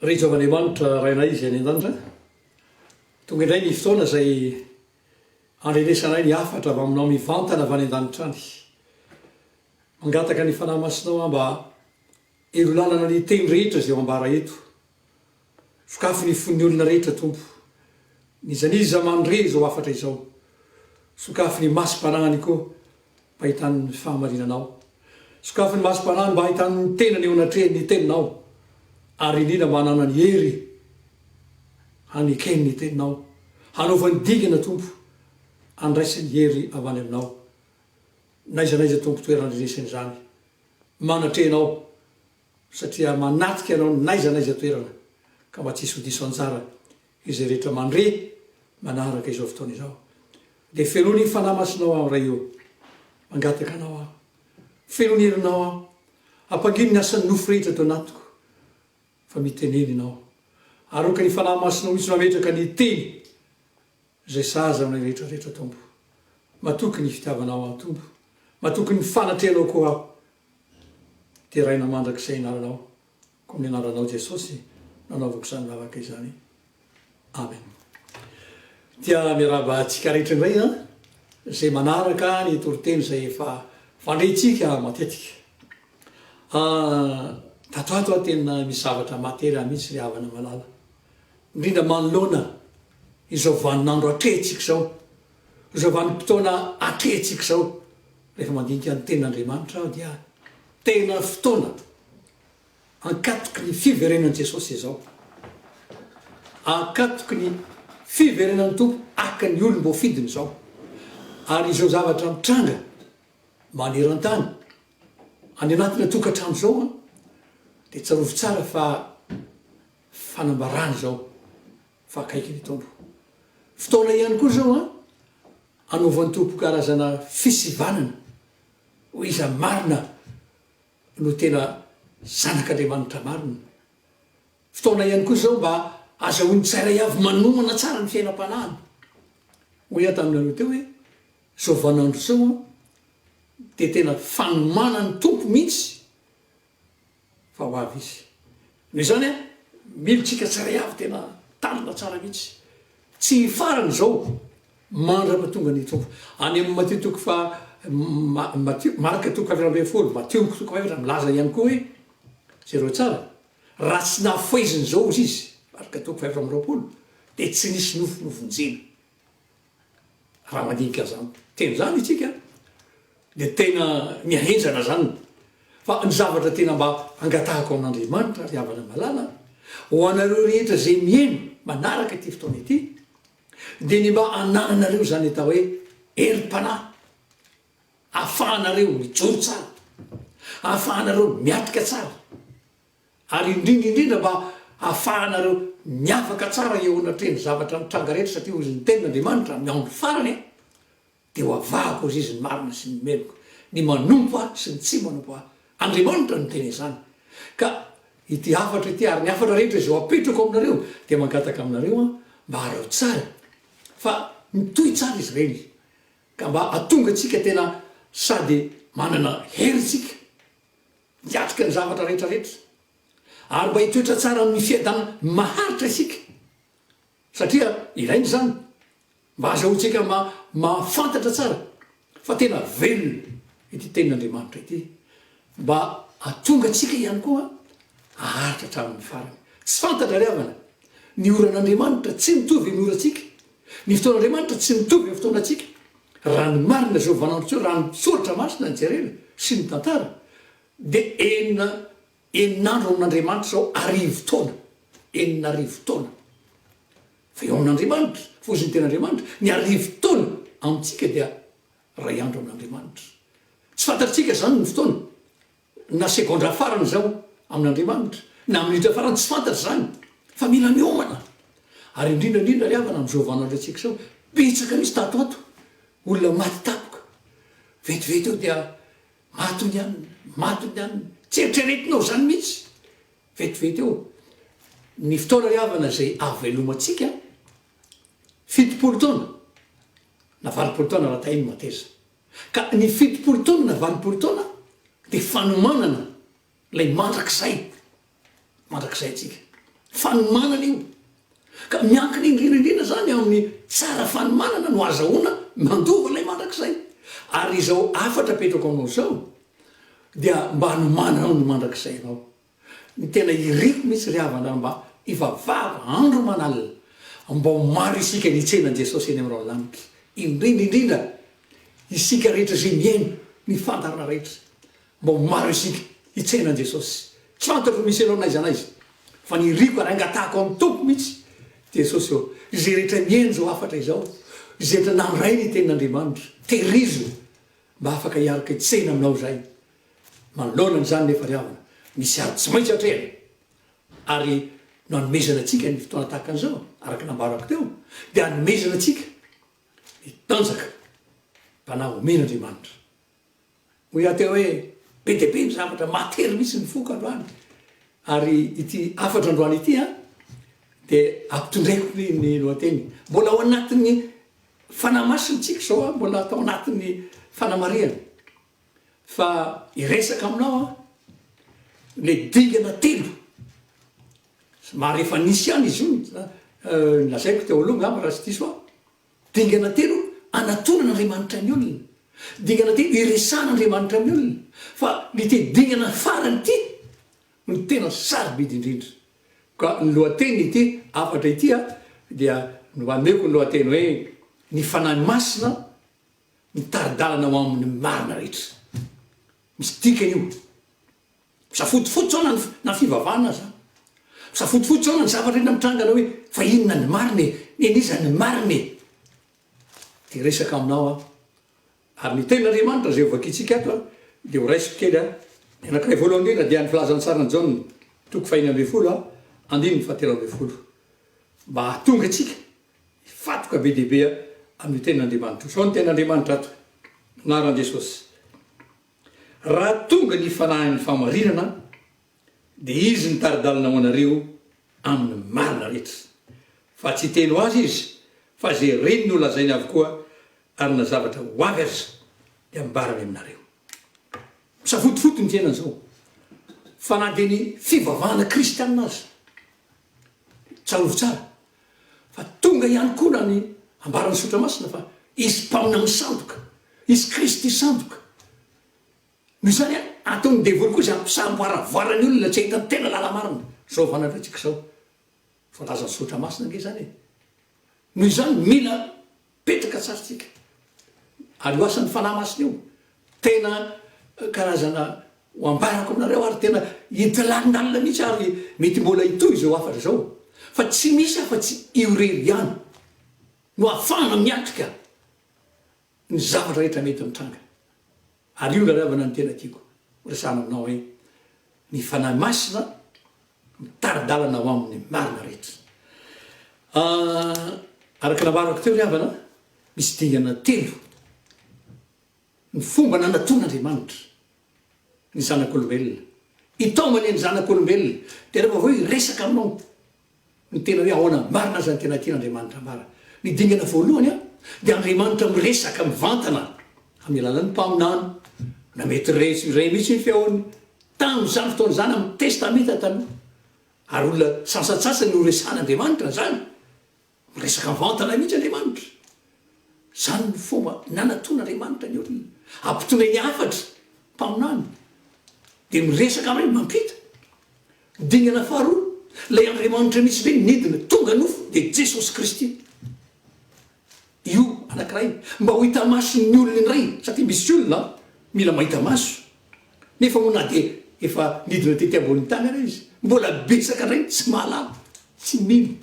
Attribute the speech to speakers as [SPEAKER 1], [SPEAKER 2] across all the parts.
[SPEAKER 1] Rehetra rainay izy any an-danitra tonga indray ny fotoana izay andrenesanay ny afatra avy aminao mivantana avy any an-danitra any mangataka ny fanahy masinao mba elo lalana ny teny rehetra izay ambara eto sokafo ny fon'ny olona rehetra tompo nizaniza mandre izao afatra izao sokafo ny masim-panahany koa mba hitan'ny fahamarinanao sokafo ny masim-panahany mba hitan'ny tenany eo anatrehany teninao ary indrindra manana ny hery hanekeny ny teninao hanaovany digana tompo andraisy ny hery avany aminao naizanaiza tompo toeranandrenesany zany manatrehnao satria manatika ianao naizanaiza toerana ka mba tsisy hodiso anjara izay rehetra mandre manaraka izao fotoana izao dia felony fanahy masinao aho ray io mangataka anao aho felony herinao aho ampanginy ny asan'ny nofo rehetra tao anatiko fa miteneny ianao aroka ny fanahy masinao misy mametraka ny teny zay saza aminay rehetrarehetra tompo matoky ny fitiavanao aho tompo matoky ny fanatrehanao koa aho dia raina mandrak'izay inaranao ko amin'ny anaranao Jesosy nanaovako izany lavaka izany amen. Dia miaraba antsika rehetra indray zay manaraka ny toriteny zay efa fandretsika matetika tatoato aho tena misy zavatra matery mihitsy ry havana malala indrindra manoloana izao vaninandro atrehitsika zao izao vanim-potoana atrehitsika zao rehefa mandinika ny tenin'Andriamanitra aho dia tena fotoana ankatoky ny fiverenan'i Jesosy izao ankatoky ny fiverenan'ny tompo aka ny olom-boafidiny zao ary izao zavatra mitranga maneran-tany any anatina tokantrano zao dia tsarovy tsara fa fanambarany zao fa akaiky ny tompo fotoana ihany koa zao anaovan'ny tompo karazana fisivanana ho iza marina no tena zanak'Andriamanitra marina fotoana ihany koa zao mba azahoany tsairay avy manomana tsara ny fiainam-panahiny ho ia taminareo teo hoe zao vanandro zao dia tena fanomana ny tompo mihitsy fa ho avy izy noho izany militsika tsaray avy tena tanina tsara mihitsy tsy farany zao mandrapatonga ny tompo any amin'ny Matio toko fa marika toko 2:20 Matio toko 2 milaza ihany koa hoe zereo tsara raha tsy nahafoeziny zao izy marika toko 2:20 dia tsy nisy nofonofon-jena raha mandinika zany teny zany itsika dia tena miahenjana zany fa ny zavatra tena mba angatahako amin'Andriamanitra ry havana malala ho anareo rehetra zay mihaino manaraka ity fotoana ity dia ny mba anananareo zany atao hoe herim-panahy ahafahanareo mijoro tsara ahafahanareo miatrika tsara ary indrindraindrindra mba ahafahanareo miavaka tsara eo anatreny zavatra mitranga rehetra satria ozy ny tenin'Andriamanitra amin'ny andro farany dia ho avahako ozy izy ny marina sy ny meloko ny manompo sy ny tsy manompo Andriamanitra no teny izany ka ity afatra ity ary ny afatra rehetra izay apetrako aminareo dia mangataka aminareo mba hareo tsara fa mitohy tsara izy reny ka mba atonga tsika tena sady manana heritsika miatrika ny zavatra rehetrarehetra ary mba hitoetra tsara ny fiadana maharitra isika satria ilainy zany mba azahoantsika mahafantatra tsara fa tena velona ity tenin'Andriamanitra ity mba atonga tsika ihany koa aharitra hatramin'ny farany tsy fantatra ry havana ny oran'Andriamanitra tsy mitovy ny oratsika ny fotoan'Andriamanitra tsy mitovy ny fotoanatsika raha ny marina zao vanandro tseo raha ny soratra masina ny jerena sy ny tantara dia eninandro amin'Andriamanitra zao arivo taona arivo taona fa eo amin'Andriamanitra foziny ten'Andriamanitra ny arivo taona amintsika dia ray andro amin'Andriamanitra tsy fantatritsika zany ny fotoana na segondra farany zao amin'Andriamanitra na minitra farany tsy fantatra zany fa mila miomana ary indrindraindrindra ry havana amin'izao vanandro atsika zao betsaka misy tatoato olona maty tapoka vetivety eo dia matony ihany tsy eritreretinao zany mihitsy vetivety eo ny fotoana ry havana zay avelomatsika 70 taona na 20 taona raha tahiny mateza ka ny 70 taona na 20 taona dia fanomanana lay mandrakizay atsika fanomanana io ka miankina indrindraindrina zany amin'ny tsara fanomanana no azahoana mandova lay mandrak'izay ary izao afatra petrako aminao zao dia mba hanomanana ao no mandrak'izay anao ny tena iriko mihitsy ry havana mba ivavava andro manalina mba maro isika nitsenan Jesosy eny amin'irao lanitra indrindraindrindra isika rehetra zay miaino ny fantarana rehetra mba maro isika hitsenan Jesosy tsy fantatro misy anao naiza naiza fa ny riko ary angatahako amin'ny tompo mihitsy Jesosy eo izay rehetra miaino zao afatra izao izay rehetra namray ny tenin'Andriamanitra terizo mba afaka hiaraka hitsena aminao zay manolonany zany nefa ry havana misy ady tsy maintsy atrehana ary no hanomezana atsika ny fotoana tahaka an'izao araka nambarako teo dia hanomezana atsika nitanjaka mpanao omen'Andriamanitra ho ia teo hoe be dia be ny zavatra matery misy ny foka androany ary ity afatra androany ity dia ampitondraiko ny lohateny mbola ao anatin'ny fanamasintsika zao mbola atao anatin'ny fanamariana fa iresaka aminao le dingana telo somary efa nisy ihany izy io lazaiko teo aloha ngamba raha tsy diso dingana telo anatonan'Andriamanitra ny olona dingana telo iresan'Andriamanitra amin'ny olona fa ny te dingana farany ity no tena sarobidy indrindra ka ny lohateny ity afatra ity dia no ameko ny lohateny hoe ny fanahy masina ny taridalana ao amin'ny marina rehetra misy dikany io misafotofoto sao na fivavahana za misafotofoto sao na ny zavatra ena mitrangana hoe fa inona ny marine eniza ny marine dia resaka aminao ary ny tenin'Andriamanitra zay ovakitsika ato dia ho raisiko kely ny anankiray voalohany indrindra dia ny filazan'ny sarina Jaona toko 4:20 andininy 7:20 mba hahatonga atsika ifatoka be dehibe amin'ny tenin'Andriamanitra sao ny tenin'Andriamanitra ato anaran Jesosy raha tonga ny fanahin'ny famarinana dia izy ny taridalana ho anareo amin'ny marina rehetra fa tsy teny ho azy izy fa zay reny no lazainy avokoa ary na zavatra ho avy azy dia mbarany aminareo misafotofoto ny fiainana zao fa na dia ny fivavahana kristianina azy tsarovo tsara fa tonga ihany koa na ny ambarany sotra masina fa izy mpamina misandoka izy Kristy sandoka noho izany ataony devoly koa izy ampisamboaravoarany olona tsy ahitany tena lalamarina zao vanatratsika zao voalazany sotra masina nge zany noho izany mila petraka tsarotsika ary ho asan'ny fanahy masina io tena karazana ho ambarako aminareo ary tena itilalinalina mihitsy ary mety mbola itoy zao afatra zao fa tsy misy afa-tsy iorery ihany no ahafahana miatrika ny zavatra rehetra mety mitranga ary io laravana ny tena tiako resana aminao hoe ny fanahy masina mitaridalana ho amin'ny marina rehetra araka navarako teo ry havana misy dingana telo ny fomba nanaton'Andriamanitra ny zanak'olombelona itaomany ny zanak'olombelona dia rehefa hoe resaka aminao ny tena hoe ahoana marina zany tena tian'Andriamanitra mbara ny dingana voalohany dia Andriamanitra miresaka mivantana amin'ny alalan'ny mpaminany na mety ray mihitsy ny feony tamin'izany fotoana zany amin'ny testamenta taloha ary olona sasatsasany no resan'Andriamanitra zany miresaka mivantana mihitsy Andriamanitra zany ny fomba nanaton'Andriamanitra ny olona ampitonay ny afatra mpaminany dia miresaka amin'ireny mampita dingana faharoa lay Andriamanitra misy be nidina tonga nofo dia Jesosy Kristy io anankiray mba ho hita maso ny olona indray satria misy olona mila mahita maso nefa mo na dia efa nidina tety ambony tany ara izy mbola besaka indray tsy mahalala tsy mino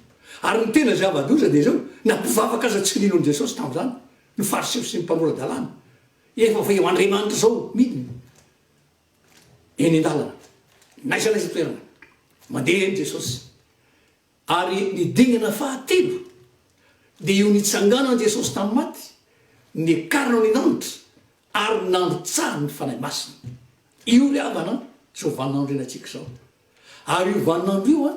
[SPEAKER 1] ary ny tena zava-doza dia zao nampivavaka aza tsy nino an Jesosy tamin'izany ny fariseho sy ny mpamora-dalàna efa fa eo Andriamanitra zao midina eny an-dalana naiza naiza toerana mandeha eny Jesosy ary ny dingana fahatelo dia io nitsanganana Jesosy tamin'ny maty ny ekarina ny nanitra ary nandro tsara ny fanahy masina io ry havana zao vaninandro eny atsika zao ary io vaninandro io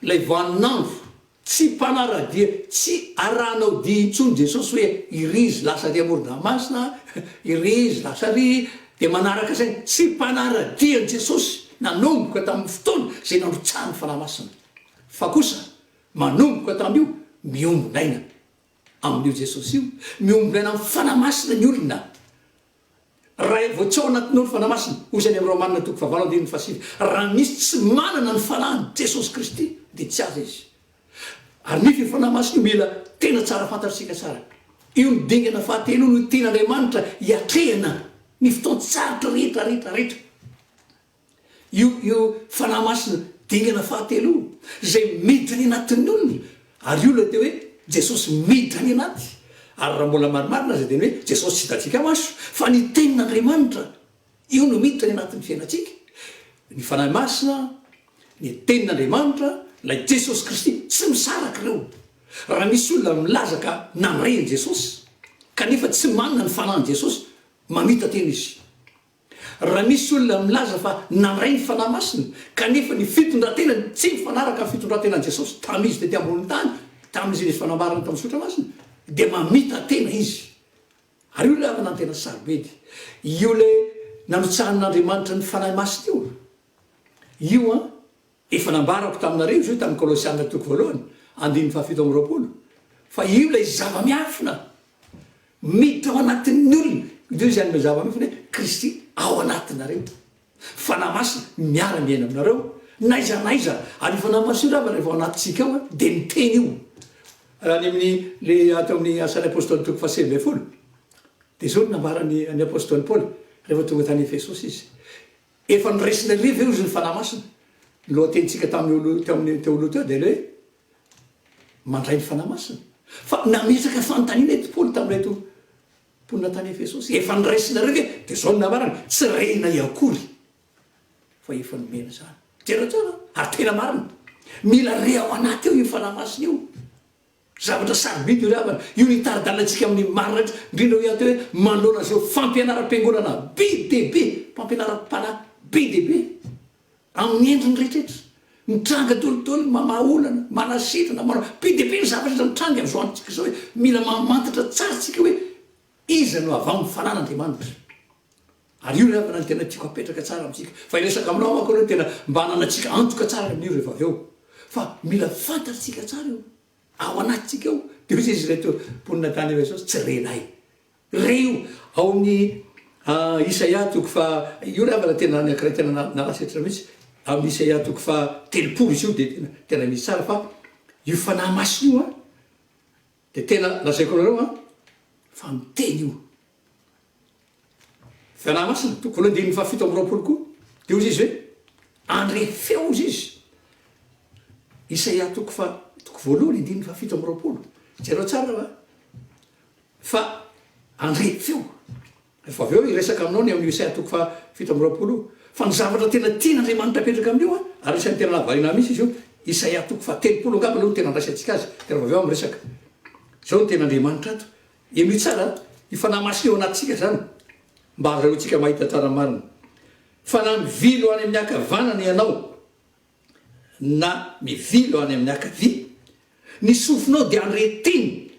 [SPEAKER 1] lay vaninandro tsy mpanaradia tsy arahanao dia intsony Jesosy hoe irizy lasa ry amorona masina irizy lasa ry dia manaraka zay tsy mpanaradiany Jesosy nanomboka tamin'ny fotoana zay nandro tsara ny fanahy masina fa kosa manomboka tam'io miombonaina amin'io jesosy io miombonaina amin'ny fanamasina ny olona raha voatsao anatin'olo fanamasina ozany am' romanina toko favalodiny fasivy raha misy tsy manana ny falahny jesosy kristy de tsy aza izy ary nify fanamasina io mila tena tsara fantatsika tsara io ny dingana fahatelo no tian'andriamanitra hiatrehana ny fotoantsarotra rehetrarehetrarehetra io fanamasina dingana fahatelo io zay miditra ny anatin'ny olona ary io la teo hoe jesosy miditra ny anaty ary raha mbola marimarina zay teny hoe jesosy tsy hitantsika maso fa ny tenin'andriamanitra io no miditra ny anatin'ny fiainatsika ny fanamasina ny tenin'andriamanitra lay jesosy kristy tsy misaraky reo raha misy olona milaza ka namreny jesosy kanefa tsy manina ny fanahny jesosy mamita tena izy raha misy olona milaza fa namray ny fanamasina kanefa ny fitondrantenany tsy mifanaraka ny fitondrantenany jesosy tamizy de ty ambony tany tam'izy nisy fanambarany tamin'ny sotra masina de mamita tena izy ary io le avana ny tena sarobedy io le nanotsahan'andriamanitra ny fanahy masina io a efa nambarako taminareo izy io tamin'ny kolosianina toko voalohany andiny fahafito am'y roapolo fa io lay zava-miafina miditra ao anatin'ny olona io zany me zava-miafina hoe kristy ao anatinareo fanamasina miara-miaina aminareo naizanaiza ary fanamasina io rava rehefa ao anatintsika ao de miteny io raha ny amin'ny le atao amin'ny asan'ny apôstoly toko fahasevy folo de zao no nambarany ny apôstoly paoly rehefa tonga tany efesosy izy efa nyresina riva eo izy ny fanamasina lohatentsika tamin'ny teolo teo de le hoe mandray ny fanamasina fa nametraka fanontaniana eto paoly tam'reto mponina tany efesosy efa nyraisina riva e de zao no namarany tsy rena iakory fa efa nomena zany teratsara ary tena marina mila re ao anaty eo io fanamasina io zavatra sarobidy io ravana io nitaridalatsika amin'ny marina indrindra hoe ateo hoe manoloana zao fampianaram-piangonana be debe fampianaram-panahy be debe amin'ny endriny rehetrrehetra mitranga tolotolo mamaolana manasitrana be debe ny zavatra mitranga am'zao antsika zao hoe mila mamantatra tsara tsika hoe iza no avy amin'ny fanan'andriamanitra ary io ravana ny tena tiako apetraka tsara amitsika fa iresaka aminao ako hoe tena mba hananatsika antoka tsara amin'io rehefa avy eo fa mila fantatsika tsara io ao anatytsika eo de ozy izy reto mponina tany efesosy tsy renay reo ao amin'ny isaia toko fa io ravana tena nyakiray tena nalasetra mihitsy amin'ny isaia toko fa telopolo izy io de tena misy tsara fa io fanahy masina io a de tena lazaiko anareo a fa miteny io fanahy masina toko voalohany de ny fahafito am'y roapolo koa de ozy izy hoe andre feo izy izy isaia toko voalohany indiny fahafito am'y roapolo tsy areo tsara va fa andre feo rehefa avy eo iresaka aminao ny amin'ny isaia toko fahafito am'y roapolo fa ny zavatra tena tian'andriamanitra apetraka amin'io a ary isan'ny tena lavarina misy izy io isaia toko fa telopolo angamba aloha tena andraisantsika azy de rehefa avy eo am resaka zao ny ten'andriamanitra ato emio tsara ifanahymasina eo anatsika zany mba azareo tsika mahita tsara marina fa na mivilo any amin'ny akavanana ianao na mivilo any amin'ny akavy ny sofinao de andretiny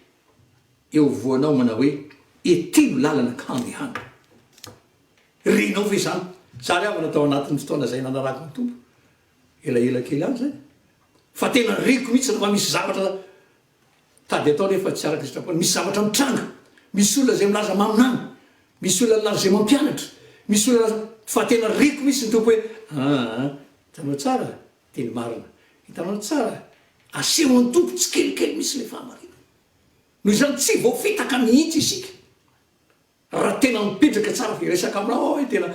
[SPEAKER 1] eo voanao manao hoe etino lalana kandehana renao ve zany sary avana atao anatin'ny fotoana zay nanarako ny tompo elaela kely any zay fa tena reko mihitsy rehefa misy zavatra tady atao rehefa tsy araka sitrapony misy zavatra mitranga misy olona zay milaza maminany misy olona milaza zay mampianatra misy olona fa tena reko mihitsy ny tompo hoe hitanao tsara teny marina hitanao tsara aseho any tompo tsy kelikely misy le fahamarina noho izany tsy voafitaka mihitsy isika raha tena mipetraka tsara firesaka aminao ao hoe tena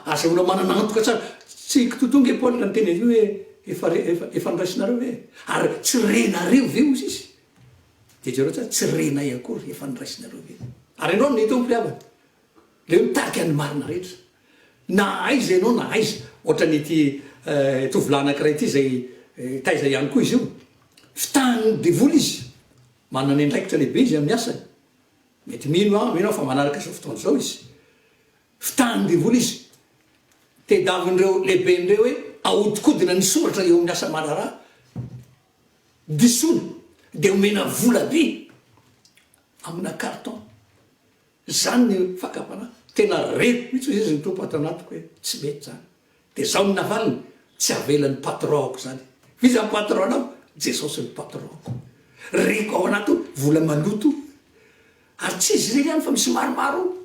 [SPEAKER 1] azahoana manana antoka tsara tsy kitotonga e paoly ny teny io hoe efa niraisinareo hoe ary tsy renareo ve ozy izy de jereo tsara tsy renay akory efa niraisinareo ve ary ianao ny tompo avana le mitariky any marina rehetra na aiza ianao na aiza ohatra nyty tovolahy anankiray ty zay taiza ihany koa izy io fitahany devoly izy manana indraikitra lehibe izy amin'ny asany mety mino fa manaraka zao fotoana zao izy fitahany devoly izy tedavin'ireo lehiben'ireo hoe ahodikodina ny soratra eo amin'ny asa manara disono de omena vola be amina carton zany ny fakapana tena reto mihitsy izy izy ny tompo atao anatiko hoe tsy mety zany de zao ny navaliny tsy avelan'ny patronako zany viza ny patronao jesosy ny patronko reko ao anaty vola maloto ary tsy izy reny any fa misy maromaro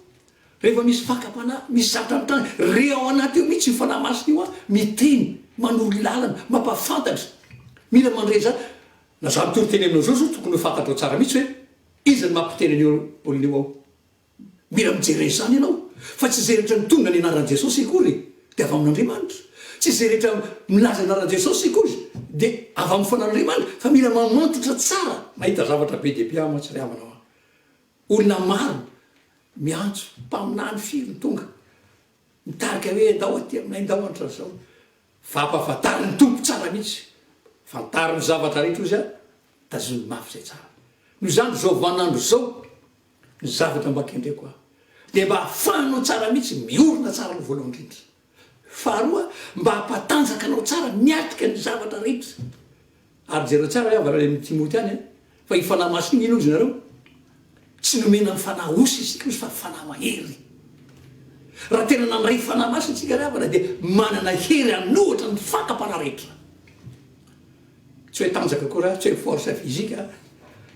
[SPEAKER 1] rehefa misy fakapana misy zavatra mitany re ao anaty io mihitsy nyfanahy masina io a miteny manolo lalana mampafantatra mila mandre zany na za mitory teny aminao zao zao tokony ho fantatra ao tsara mihitsy hoe izy ny mampiteny any olona io ao mila mijery zany ianao fa tsy zay rehetra mitondra ny anaran' jesosy ikory de avy amin'andriamanitra tsy zay rehetra milaza anaran' jesosy ikory de avy amin'ny fanan'andriamanitra fa mila mamantotra tsara mahita zavatra be deaibe a matsy ry amanao a olona maro miantso mpaminany firy ny tonga mitarika hoe ndao aty aminay ndao antra zao fa ampafatary ny tompo tsara mihitsy fantary ny zavatra rehetra izy a tazony mafy zay tsara noho zany zao vanandro zao ny zavatra mbakendreko a de mba ahafahanao tsara mihitsy miorina tsara no voalohany indrindra faharoa mba hampatanjaka anao tsara miatrika ny zavatra rehetra ary jereo tsara avana le amin'ny timoty any a fa ifanahy masina ino izy nareo tsy nomena ny fanahy osy isika izy fa fanahy mahery raha tena namray fanahy masina tsika ry avana de manana hery anohatra ny fakapana rehetra tsy hoe tanjaka koa tsy hoe force fizika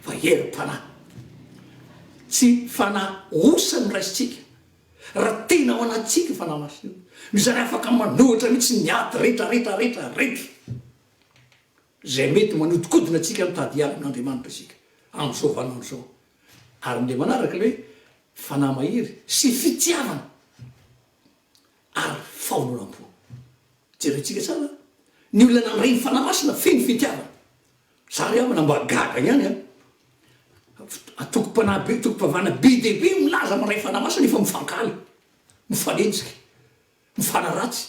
[SPEAKER 1] fa herim-panahy tsy fanahy osa ny raisitsika raha tena ao anatsika fanahy masina io no zany afaka manohatra mihitsy ny aty rehetrarehetrarehetra rehetra zay mety manodikodina atsika mitady ala amin'andriamanitra isika amin'izao vanandro zao ary nde manaraka le hoe fanahy mahery sy fitiavana ary fahonoram-po jerentsika tsara ny olona namreny fanahy masina feno fitiavana zary avana mba gaga ihany a tokopanahy be tokopavana be dehibe milaza maray fanahy masina efa mifankaly mifanenjika mifanaratsy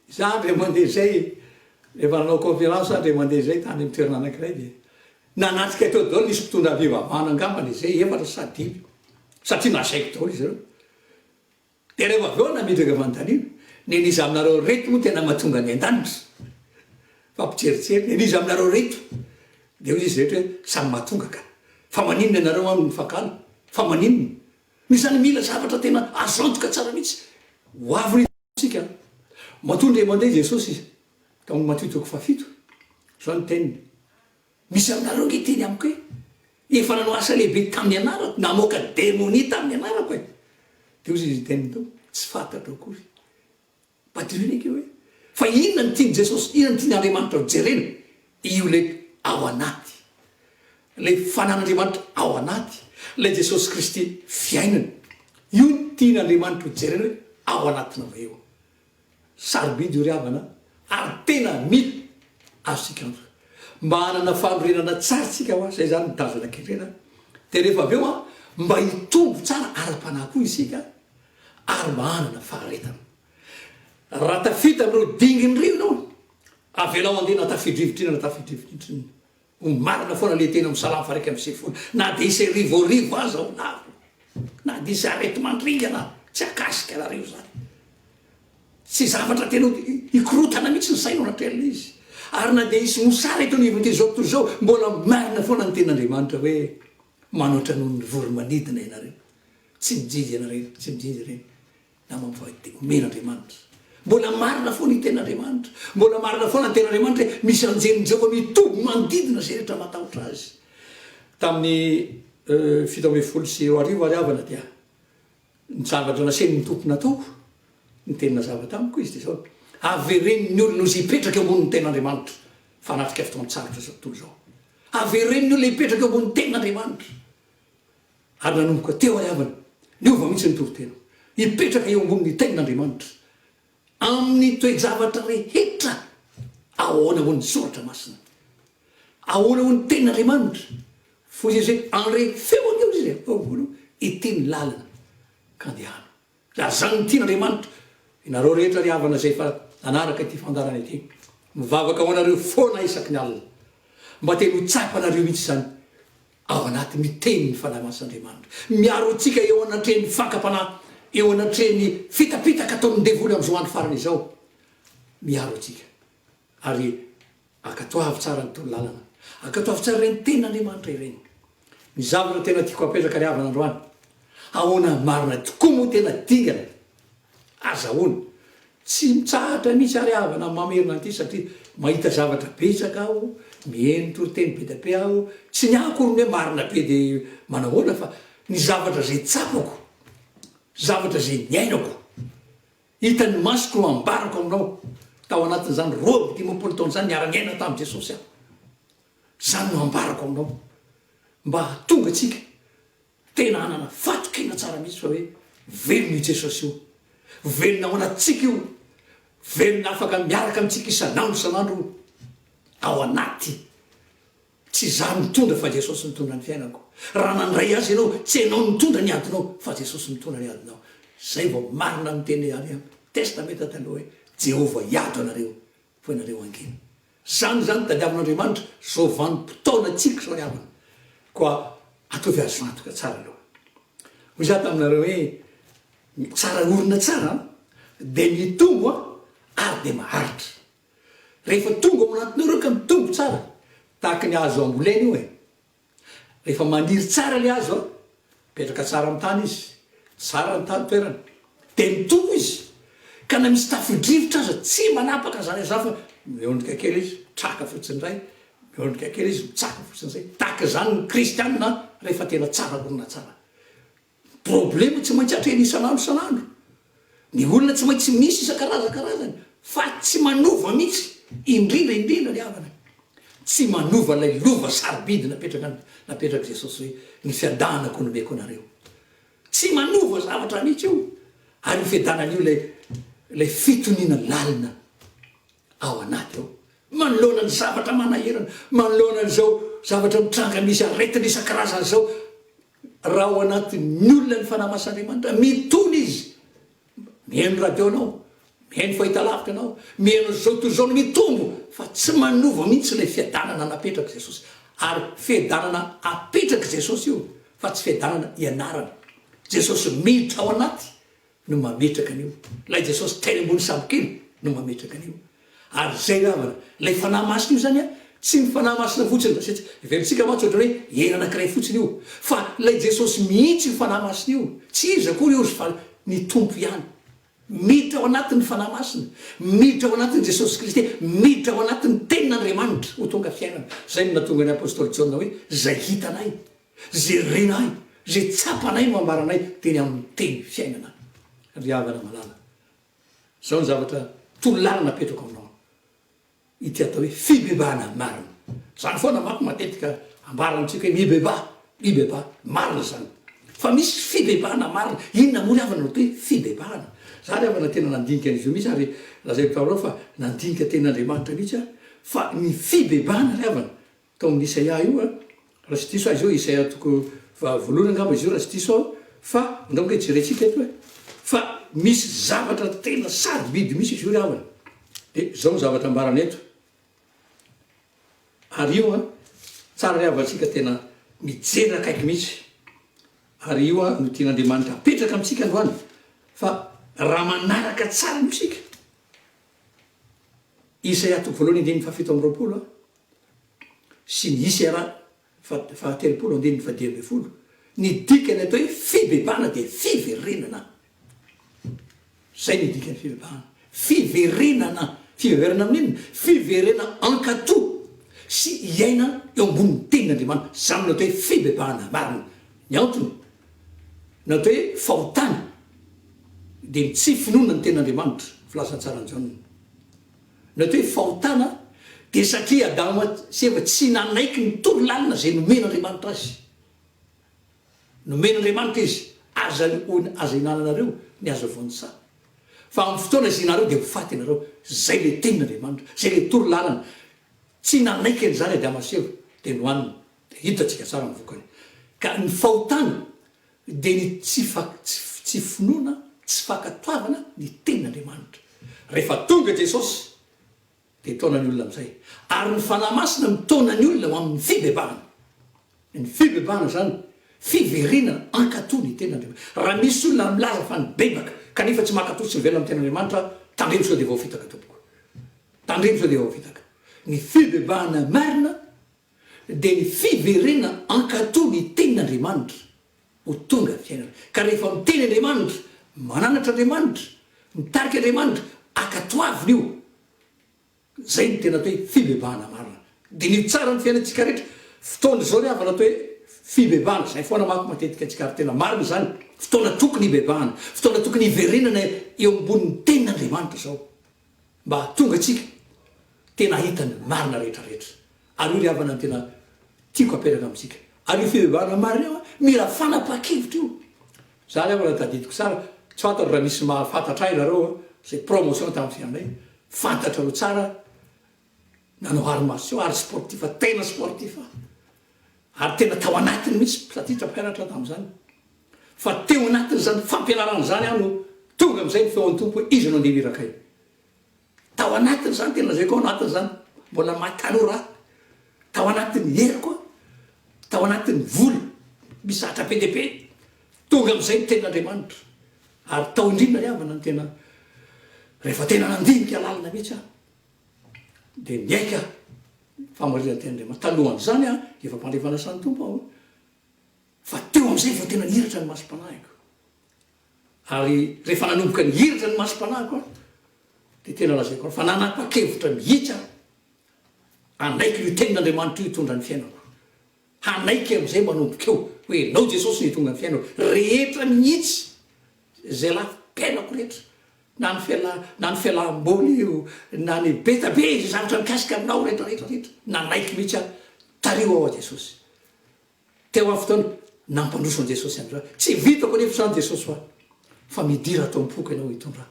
[SPEAKER 1] za ndre mandeha zay rehefa nanao conférence ndre mandeha zay tany amin'ny toerana anankiray de nanatrika teo daholo nisy mpitondra avivavana angambany zay efatra sadimy satria nasaiko daholo izy reo de rehefa avy eo namidraka vantanina ny nizy aminareo reto moa tena mahatonga ny an-danitra fampijeritsery ny nizy aminareo reto de o izy rehetra hoe samy mahatonga ka fa maninona ianareo amin'ny fakalo fa maninona misy zany mila zavatra tena azantoka tsara mihitsy ho avynsika matondra mandeha jesosy izy tamin'ny matitoko fafito zao ny teniny misy aminareo nge teny amiko hoe efa nanao asa lehibe tamin'ny anarako namoaka demonia tamin'ny anarako e de ozy izy teniny tao tsy fantatra akory patrineky hoe fa inona ny tiany jesosy inona ny tiany andriamanitra jerena io le ao anaty le fanan'andriamanitra ao anaty le jesosy kristy fiainana io ny tian'andriamanitra jerena hoe ao anatina va eo sarobidy io ry havana ary tena mila azosika andro mba hanana fanorenana tsara tsika ho a zay zany mitazona ketrena de rehefa av eo a mba hitombo tsara ara-panahy koa isika ary mahanana faharetana raha tafita amin'ireo dinginy reo nao avelao andeha natafidrivitrina natafidrivitrina marina foana le tena misalama fa raiky am'sefona na de isy rivorivo azy ao navo na de isy arety mandringana tsy akasika nareo zany tsy zavatra tena ikorotana mihitsy ny sainao natrelina izy ary na de isy mosara eto nivonte zao toy zao mbola marina foana ny ten'andriamanitra hoe manoatra noho ny voromanidina ianareo tsy mijidy ianareo tsy mijidy reny na omen'andriamanitra mbola marina foana ny ten'andriamanitra mbola marina foana ny ten'andriamanitra hoe misy anjeninjeova mitoby manodidina zay rehetra matahotra azy tamin'ny fito amby folo sy eo arivo ary avana dia ny zavatra naseny ny tompo natao ny tenina zavatra amiko izy de zao avereniny olona ozy hipetraka amboniny ten'andriamanitra fanatrika fotoantsarotra zao tontolo zao avereniny olona hipetraka amboniny ten'andriamanitra ary nanomboka teo ay avana niova mihitsy ny tovytena hipetraka eo amboniny ten'andriamanitra amin'ny toejavatra rehetra ahoana ho ny soratra masina ahoana ho ny ten'andriamanitra fo izy hoe anre feony eo izy olo itiny lalana kandehana la zany ny tian'andriamanitra inareo rehetra ry havana zay fa anaraka ty fandarana ety mivavaka ao anareo foana isaky ny alina mba teny ho tsapanareo mihitsy zany ao anaty miteny ny fanahy mas'andriamanitra miaro atsika eo anatreny fakapanahy eo anatreny fitapitaka ataon'ny devoly am'izao andro farany izao miaro atsika ary akatoavy tsara ny tolo lalana akatoavy tsara reny ten'andriamanitra ireny ny zavatra tena tiako apetraka ry havana androany ahoana marina tokoa moa tena dingana azahoana tsy mitsahatra mihitsy ary havana mamerina ty satria mahita zavatra betsaka aho mihaino toroteny be da be aho tsy ny akoryny hoe marina be de manahoana fa ny zavatra zay tsapako zavatra zay niainako hitany masoko no ambarako aminao tao anatin'izany roaby dimapolo taona zany niara-niaina tamin'i Jesosy aho zany no ambarako aminao mba tonga atsika tena hanana fatokena tsara mihitsy fa hoe velona i Jesosy io velona ao anatsika io velona afaka miaraka amintsika isanandro ao anaty tsy za mitondra fa Jesosy mitondra ny fiainako raha nandray azy ianao tsy hainao mitondra ny adinao fa Jesosy mitondra ny adinao zay vao marina miteny any testamenta taloha hoe Jehova iado anareo fo ianareo angeny zany tadiavin'Andriamanitra zao vanim-potoana tsika zao niavana koa ataovy azy vantoka tsara aloha hoy za taminareo hoe tsara orina tsara de mitombo ary de maharitra rehefa tonga ao anatinareo ka mitombo tsara tahaka ny azo ambolena io rehefa maniry tsara le azo petraka tsara amin'ny tany izy tsara ny tany toerana de mitombo izy ka na misy tafidrivotra aza tsy manapaka zany za fa miondrika kely izy traka fotsiny ray miondrika kely izy mitsaka fotsiny zay tahaka zany ny kristianina rehefa tena tsara olona tsara problema tsy maintsy atreny isanandro ny olona tsy maintsy misy isan-karazany fa tsy manova mihitsy indrindra ny havana tsy manova lay lova sarobidy napetraka Jesosy hoe ny fiadanako nomeko anareo tsy manova zavatra mihitsy io ary ny fiadanan'io lay fitonina lalina ao anaty ao manoloana ny zavatra manahirana manoloana n'izao zavatra mitranga misy aretina isan-karazany zao raha ao anatin'ny olona ny fanahy mas'Andriamanitra mitony izy mihaino radio anao mihaino fahita lavitra anao mihaino zao toy zao no mitombo fa tsy manova mihitsy lay fiadanana napetraka Jesosy ary fiadanana apetraka Jesosy io fa tsy fiadanana ianarana Jesosy miditra ao anaty no mametraka an'io lay Jesosy teny ambony sabokely no mametraka an'io ary zay ravana lay fanahy masina io zany tsy ny fanahy masina fotsiny satria velontsika matsy ohatra hoe hena anankiray fotsiny io fa lay Jesosy mihitsy ny fanahy masina io tsy izy akory io fa ny tompo ihany miditra ao anatin'ny fanahy masina miditra ao anatin'ny Jesosy Kristy miditra ao anatin'ny tenin'Andriamanitra ho tonga fiainana zay no natonga ny apôstôly Jaona hoe zay hitanay zay renay zay tsapanay no ambaranay teny amin'ny teny fiainana ry havana malala zao ny zavatra tololalina petraka aminao ity atao hoe fibebahana marina zany foana mako matetika ambarantsika hoe mibeba marina zany fa misy fibebahana marina inona moa ry havana no hoe fibebahana za ry havana tena nandinika an'izy io mihitsy ary lazay taminao fa nandinika tenin'Andriamanitra mihitsy fa ny fibebahana ry havana tao amin'ny Isaia io raha sy diso izy io Isaia toko voalohany angamba izy io raha sy diso fa ndaoko hoe jerentsika eto hoe fa misy zavatra tena sarobidy misy izy io ry havana de zao ny zavatra ambarana eto ary io tsara ry havantsika tena mijery akaiky mihitsy ary io no tian'Andriamanitra apetraka amintsika androany fa raha manaraka tsara misika Isaia toko voalohany andininy fahafito amby roapolo sy ny Isaia fahatelopolo andininy fahadimy ambin'ny folo ny dikany atao hoe fibebahana de fiverenana zay ny dikany fiverenana amin'inona fiverena ankato sy iaina eo ambonin'ny tenin'Andriamanitra zany no atao hoe fibebahana marina ny antony no atao hoe fahotana de tsy finoana ny tenin'Andriamanitra filazany tsarany Jaona no atao hoe fahotana de satria Adama sy Eva tsy nanaiky ny torolalina zay nomen'Andriamanitra azy nomen'Andriamanitra izy aza hinananareo ny azo voantsara fa amin'ny fotoana izy nareo de hofaty ianareo zay le tenin'Andriamanitra zay le torolalina tsy nanaiky an'izany Adama sy Eva de nohanina de hitatsika tsara mivokany ka ny fahotana de ny tsy finoana tsy fakatoavana ny tenin'Andriamanitra rehefa tonga Jesosy de taonany olona am'izay ary ny fanahy masina mitona ny olona amin'ny fibebahana ny fibebahana zany fiverenana ankatò ny tenin'Andriamanitra raha misy olona milaza fa ny bebaka kanefa tsy mankatò sy mivelona amin'ny tenin'Andriamanitra tandremo sao de vaovitaka tompoko tandremo sao de vaovitaka ny fibebahana marina de ny fiverenana ankatò ny tenin'Andriamanitra ho tonga fiainana ka rehefa miteny Andriamanitra mananatra Andriamanitra mitarika Andriamanitra akatoaviny io zay ny tena atao hoe fibebahana marina de ny tsara ny fiainantsika rehetra fotoana zao ry avana atao hoe fibebahana zay foana mako matetika antsika ary tena marina zany fotoana tokony hibebahana fotoana tokony hiverenana eo ambonin'ny tenin'andriamanitra zao mba tonga atsika tena hitany marina rehetrarehetra ary io ry havana ny tena tiako aperaka amitsika ary io fibebahana marina io mila fanapa-kevitra io zany avana tadidiko tsara tsy fantatra raha misy mahafantatra ay nareo zay promotion tamin'ny fianay fantatra ro tsara nanao armation ary sportifa tena sportifa ary tena tao anatiny mihitsy satria mpianatra tamin'izany fa teo anatiny zany fampianarana zany ano tonga am'izay ny feon'ny tompo hoe izy no andeha mirakay tao anatiny zany tena zay koa anatiny zany mbola matanora tao anatiny hery koa tao anatiny vola misatra pdp tonga am'izay ny ten'andriamanitra ary tao indrindra ry havana ny tena rehefa tena nandinika lalina mihitsy a de miaika famarinany ten'andriamanitra talohan'zany a efa mpandrefanasan'ny tompo aho fa teo am'izay vao tena nihiratra ny masom-panahiko ary rehefa nanomboka nihiratra ny masom-panahiko a de tena lazaiko fa nanapa-kevitra mihitsy a anaiky io tenin'andriamanitra io hitondra ny fiainako hanaiky am'izay manomboka eo hoe nao jesosy ny tonga ny fiainako rehetra mihitsy zay la mpiainako rehetra na ny fialam-boly io na ny betabe izy zavatra mikasika aminao rehetrarehetrarehetra nanaiky mihitsy a tario ao a jesosy teo a fotoana nampandroso an jesosy andra tsy vitako nefa zany jesosy fa midira tao ampoka ianao hitondra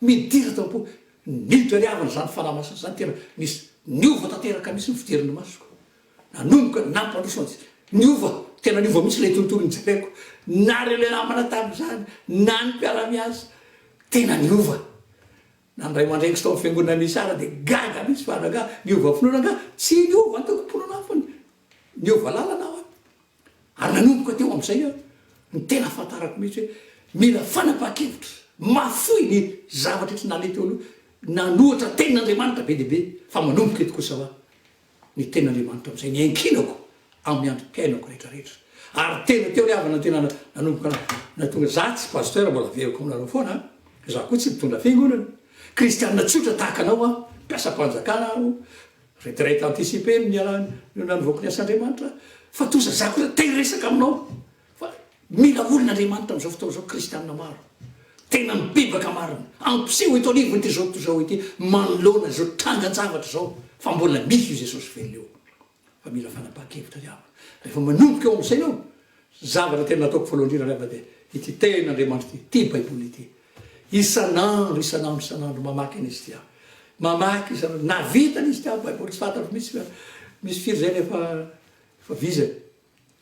[SPEAKER 1] midira tao ampoka niditra ry havana zany fanamasana zany tena misy niova tanteraka misy ny fidiriny masoko nanomboka nampandroso an niova tena niova mihitsy lay tontolo ny jereko na rele namana tamin'izany na ny mpiara-miasa tena niova na ndray mandregitsy tao amin'ny fiangonana misy ara de gaga mihitsy fanaga niova finoana nga tsy niova ny tokomponana fony niova lalanao ary nanomboka teo am'izay a ny tena fantarako mihitsy hoe mila fanapa-kevitra mafoy ny zavatra etra nale teo aloha nanohatra tenin'andriamanitra be deaibe fa manomboka eto kosa hoa ny tenin'andriamanitra am'izay ny ankinako amin'ny androm-piainako rehetrarehetra ary tena teo ry havana tena nanomboka natonga za tsy pasteur mbola veriko aminareo foana za koa tsy mitondra fiangonana kristianina tsotra tahaka anao a mpiasa-panjakana aho retraite anticipé nanovoako ny as'andriamanitra fa tosa za koa tena resaka aminao fa mila olon'andriamanitra am'izao fotoana zao kristianina maro tena mibebaka marina ampiseho eto anivony ty zao tozao ity manolona zao trangan-javatra zao fa mbola misy io jesosy velona eo fa mila fanapa-kevitra ry havana rehefa manomboka eo am'izay nao zavatra tena nataoko voalohany rava de ity tenin'andriamanitra ty baiboly ity isanandro mamaky an'izy ty a mamaky isanandro navitany izy ty a baiboly tsy fantatra misy firy zay nefa vizany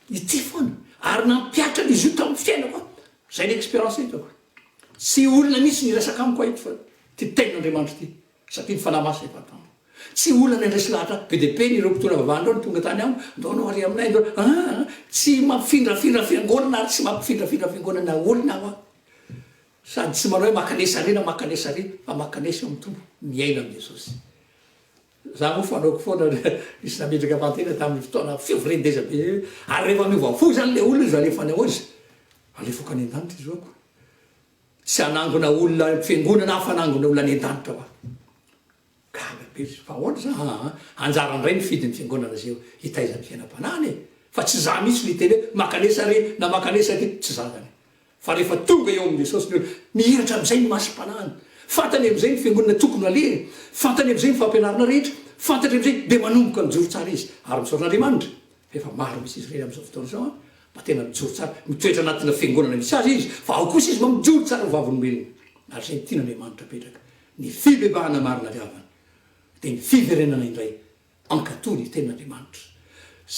[SPEAKER 1] ity foana ary nampiatra n'izy io tamin'ny fiainako zay ny expérience hitako tsy olona misy niresaka amiko ito fa ty tenin'andriamanitra ty satria ny fanamasa efatamo tsy olona ny andresy lahatra be de pe nireo mpitona vavandreo ny tonga tany aho ndonao ary aminay ndo tsy mampifindrafindra fiangonana ary tsy mampifindrafindra fiangonana olona aho a sady tsy manao hoe makanesary na makanesary fa makanesy amin'ny tompo miaina am' jesosy za moa fanaoko foana isy nametraka fantena tamin'ny fotoana février be ary rehefa miovafo zany le olona izy alefany ao izy alefako any an-danitra izy oako tsy anangona olona fiangonana afanangona olona any an-danitra hoa gaga be fa ohatra za anjarandray ny fidiny fiangonana zay hitaizany fiainam-panany fa tsy za mihitsy liteny hoe makanesary na makanesary tsy zazany fa rehefa tonga eo am' jesosy ny olo mihiratra am'izay ny masom-panahany fantany am'izay ny fiangonana tokony alery fantany am'izay ny fampianarana rehetra fantatra am'izay de manomboka mijoro tsara izy ary misaoran'andriamanitra efa maro misy izy reny am'izao fotoana zao a mba tena mijoro tsara mitoetra anatina fiangonana misy azy izy fa ao kosa izy ma mijoro tsara vavolombelona ary zay tian'andriamanitra petraka ny fibebahana marina riavana de ny fiverenana indray ankatony tenin'andriamanitra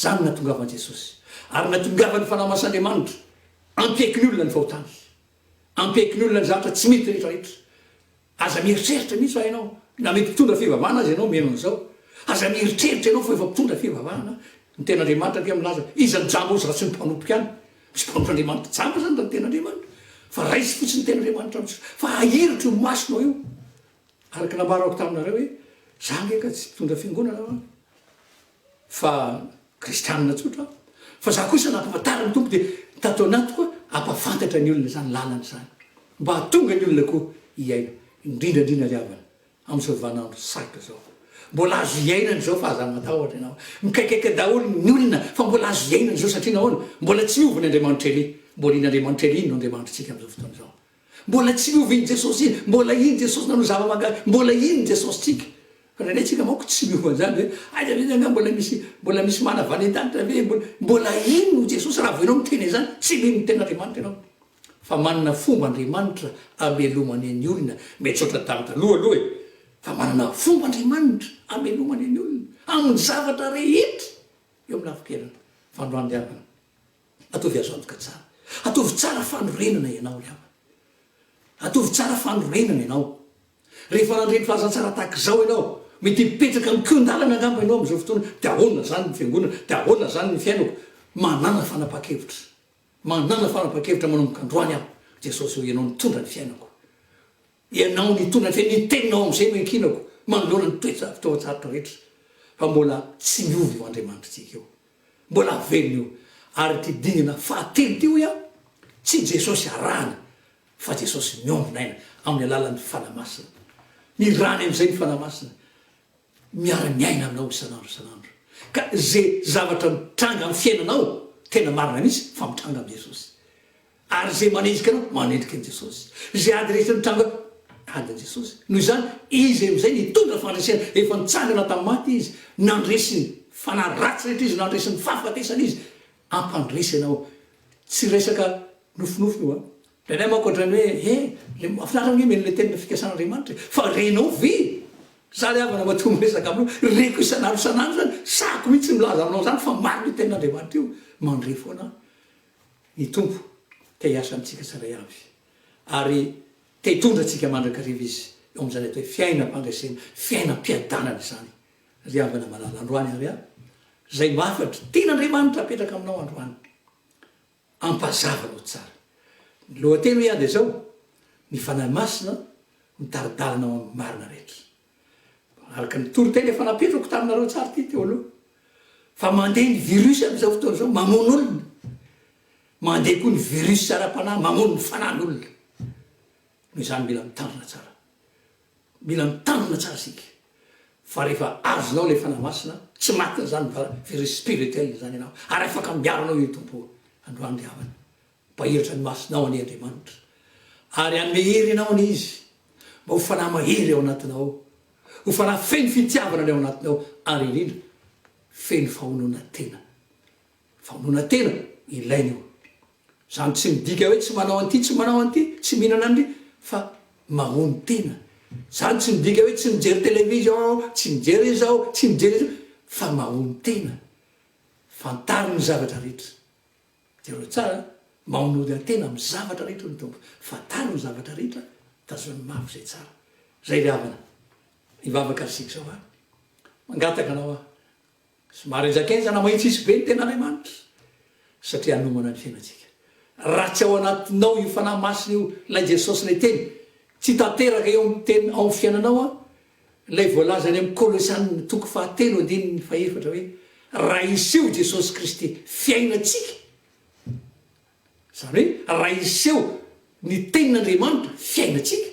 [SPEAKER 1] zany natongavan' jesosy ary natongavany fanamasan'andriamanitra ampiaiky ny olona ny fahotany ampiaiky ny olona ny zavatra tsy mety rehetrarehetra aza mieritreritra mihitsy hainao na mety mpitondra fivavahana azy ianao miainan'izao aza mieritreritra ianao fa efa mpitondra fivavahana ny ten'andriamanitra ke milaza izy njamba ozy raha tsy mimpanompoka any misy mpanompotr'andriamanitra jamba zany da ny ten'andriamanitra fa raisy fotsiny ten'andriamanitra amitsy fa ahiratra io masonao io araky nambarako taminareo hoe za ngeka tsy mpitondra fiangonana fa kristianina tsotra fa za kosa nampafatara ny tompo de tatao anaty koa ampafantatra ny olona zany lalany zany mba hatonga ny olona koa iaina indrindrandrindra ry havana am'izao vanandro saka zao mbola azo iainany zao fa aza matahotra ianao mikaikaika daholo ny olona fa mbola azo iainany zao satria nahoana mbola tsy miovy ny andriamanitra ery mbola iny andriamanitra ery iny no andriamanitritsika am'izao fotoana zao mbola tsy miovy iny jesosy iny mbola iny jesosy nano zava-maga mbola iny jesosy tsika fa nandray tsika maoko tsy miova zany hoe aizavezanga mbola misy mana vanentanitra ve mbola iny no jesosy raha voinao miteny zany tsy mino ny ten'andriamanitra ianao fa manana fomba andriamanitra amelomany ny olona metsotra tamintaloha aloha e fa manana fomba andriamanitra amelomany ny olona amin'ny zavatra rehetra eo amin'ny lafikelana fandroandiavana atovy azo antoka tsara atovy tsara fanorenana ianao le avana atovy tsara fanorenana ianao rehefa nandreny fahazantsara tahak'izao ianao mety mipetraka mikondalana angamba ianao am'izao fotoana de ahoana zany ny fiangonana de ahoana zany ny fiainako manana fanapa-kevitra manomboka androany aho jesosy ho ianao nitondra ny fiainako ianao nitondra ny fiaina niteninao am'izay mankinako manoloana ny toetra fitaovatsarotra rehetra fa mbola tsy miovy io andriamanitra io mbola velona io ary ty dingana fahatelo tyo ia tsy jesosy arahana fa jesosy miombinaina amin'ny alalan'ny fanamasina mirany am'izay ny fanamasina miara-miaina aminao isanandro ka zay zavatra mitranga amin'ny fiainanao tena marina misy fa mitranga am' jesosy ary zay manendrika anao manendrika an' jesosy zay ady rehetra mitranga ady an' jesosy noho izany izy am'izay nitondra fandresena efa nitsangana tamin'ny maty izy nandresiny fanaratsy rehetra izy nandresiny fahafatesana izy ampandresy anao tsy resaka nofinofy io a dranay manko ohatrany hoe afinarany hoe menyle tenina fikasan'andriamanitra fa renao vy za le avana matombo resaka aminao reko isanandro zany sako mihitsy milaza aminao zany fa maro ny tenin'andriamanitra io mandre foana ny tompo te hiasa amitsika tsaray avy ary te hitondra atsika mandrakariva izy eo am'izany atao hoe fiainam-pandresena fiainam-piadanana zany ry avana malala androany ary a zay mafatra tian'andriamanitra apetraka aminao androany ampazavanao tsara ny lohateny hoe ady zao ny fanahy masina mitaridalanao amin'ny marina rehetra araka ny toryteny efa napetrako taminareo tsara ty teo aloha fa mandeha ny virus am'izao fotoana zao mamono olona mandeha koa ny virus sara-panahy mamono ny fanan'olona noho izany mila mitandrina tsara sika fa rehefa azonao le fanahy masina tsy matina zany virus spirituel zany ianao ary afaka miaronao io tompo androandriavana mpahiritra ny masinao any andriamanitra ary amehery anao any izy mba ho fanahy mahery ao anatinao ho fanahy feno fitiavana le ao anatinao ary indrindra feno fahonona tena ilaina io zany tsy midika hoe tsy manao an'ity tsy mihinana an'ry fa mahono tena zany tsy midika hoe tsy mijery televizion tsy mijery zao tsy mijery zao fa mahono tena fantary ny zavatra rehetra jereo tsara mahonody antena amin'ny zavatra rehetra ny tompo fantary ny zavatra rehetra tazony mafy zay tsara zay le avana ivavaka asika zao a mangataka anao a somary nzakainy zana mahitsisy be ny ten'andriamanitra satria anomana ny fiainatsika raha tsy ao anatinao io fanahy masina io lay jesosy lay teny tsy tanteraka eo amteny ao amy fiainanao a lay voalazany amy kolosany toko fahatelo andininy faefatra hoe raha iseho jesosy kristy fiainatsika zany hoe raha iseho ny tenin'andriamanitra fiainatsika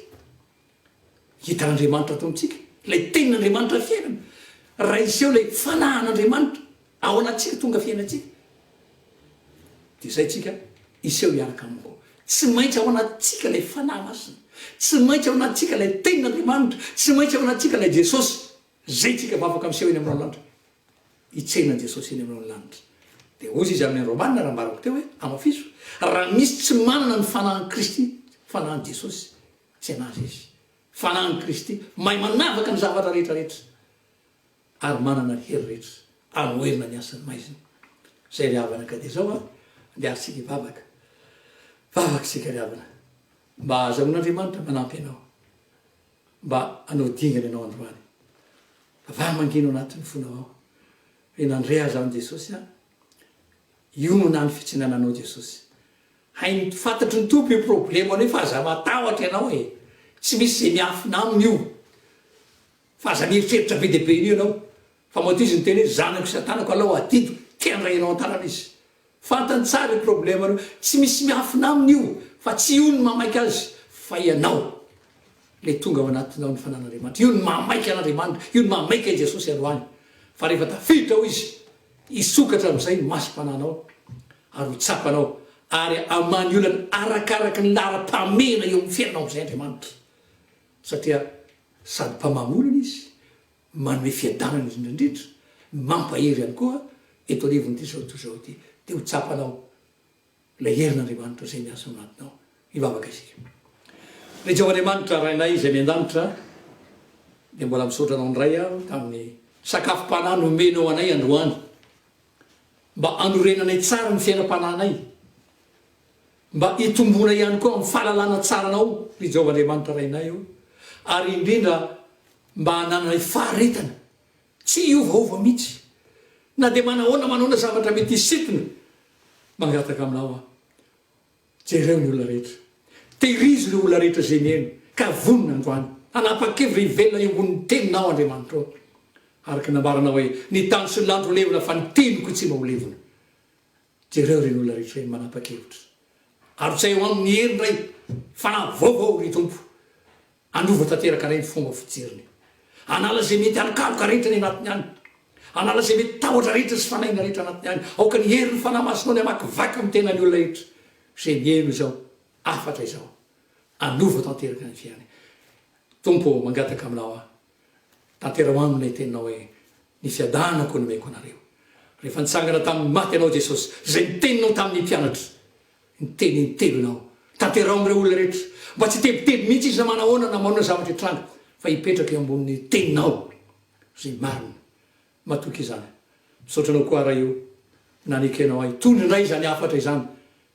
[SPEAKER 1] hitan'andriamanitra atao amitsika lay tenin'andriamanitra fiainana raha iseho lay fanahan'andriamanitra ao anatsika tonga fiainatsika de zay tsika iseho iaraka amiko tsy maintsy ao anatsika lay fanahy masina tsy maintsy ao anatsika lay tenin'andriamanitra tsy maintsy ao anatsika lay jesosy zay tsika mafaka miseho eny aminao lanitra itsenan jesosy eny aminao lanitra de ozy izy amin'ny romanina raha mbarako teo hoe amafiso raha misy tsy manana ny fanahan'i kristy fanahan'i jesosy tsy anazy izy fanahan'i kristy mahay manavaka ny zavatra rehetrarehetra ary manana ny hery rehetra amoerina ny asany maizina zay ry havana ka de zao a de arysika ivavaka sika ry havana mba azahoan'andriamanitra manampy anao mba anao dingana ianao androany va mangino anatin'ny fonao ao hoe nandre aza an' jesosy a io no na ny fitsinananao jesosy hay fantatry ny tompo io problema any hoe fa aza matahotra ianao e tsy misy zay miafina aminy io fa aza mieritreritra be deabe iny io ianao fa mato izy ny teny hoe zanako satanako alao adido tiandray anao an-tanana izy fantany tsara io problema anao tsy misy miafina aminy io fa tsy io ny mamaiky azy fa ianao le tonga ao anatinao ny fanan'andriamanitra io ny mamaika an'andriamanitra io ny mamaika i jesosy aloany fa rehefa tafiditra ao izy isokatra amin'izay ny masompananao ary hotsapanao ary amany olana arakaraka ny lara-pamena eo amin'ny fiainanao amin'izay andriamanitra satria sady mpamamolana izy manome fiadanana izy indrindrindra mampahery ihany koa eto aleviny ty zao to zao ty de hotsapanao la herin'andriamanitra zay miasa anatinao ivavaka isika le jehovaandriamanitra rainay izay mian-danitra de mbola misaotranao ndray aho tamin'ny sakafo-panahy nomenao anay androany mba anorenanay tsara ny fiainam-pananay mba hitombona ihany koa amin'ny fahalalana tsaranao ny jehovaandriamanitra rainay io ary indrindra mba hanananay faharetana tsy iovaova mihitsy na de manahoana zavatra mety isitona mangataka aminao a jereo ny olona rehetra tehirizy le olona rehetra zay miaino ka vonina androany anapa-kevitra ivelona io ambon'ny teninao andriamanitra ao araka nambaranao hoe ny tany sy ny landro levona fa ny teniko tsy mba ho levona jereo reny olona rehetra reny manapa-kevitra ary tsay ho amin'ny hery ndray fanahy vaovao ry tompo andova tanteraka ray ny fomba fijeriny anala zay mety alokaloka rehetra ny anatiny any anala zay mety tahotra rehetra sy fanaina rehetra anatiny any aoka ny hery ny fanahy masinao ny amakivaky amin'ny tena ny olona rehetra zay mieno izao afatra izao anova tanteraka ny fiany tompo mangataka aminao a tantera ho aminy teninao hoe ny fiadanako ny maiko anareo rehefa nitsangana tamin'ny maty anao jesosy zay niteninao tamin'ny mpianatra nyteny nitelonao tanterao am'ireo olona rehetra mba tsy tebiteby mihitsy izy na manahoana na manona zavatra hitranga fa hipetraka eo ambonin'ny teninao zay marina matoky izany misaotranao koa raha io nanikenao ay tondry indray zany afatra izany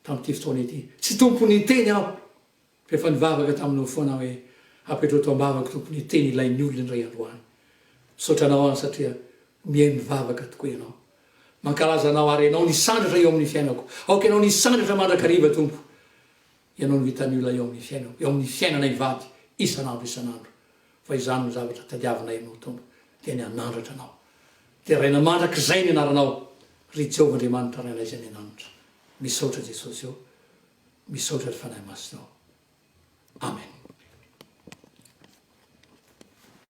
[SPEAKER 1] tamin'ity fotoana ity tsy tompony teny aho rehefa nivavaka taminao foana hoe apetrao to ambavaka tompony teny ilain'ny olona indray androany misaotranao any satria mihaino mivavaka tokoa ianao mankalazanao ary ianao nisandratra eo amin'ny fiainako aoka ianao nisandratra mandrakariva tompo ianao no vitan'ny olona eo amin'ny fiainako eo amin'ny fiainanay vady isanandro fa izany ny zavatra tadiavinay anao tompo dia ny anandratra anao dia raina mandrak'izay ny anaranao ry jehovaandriamanitra rainay zay ny ananitra misaotra jesosy eo misaotra ry fanahy masinao amen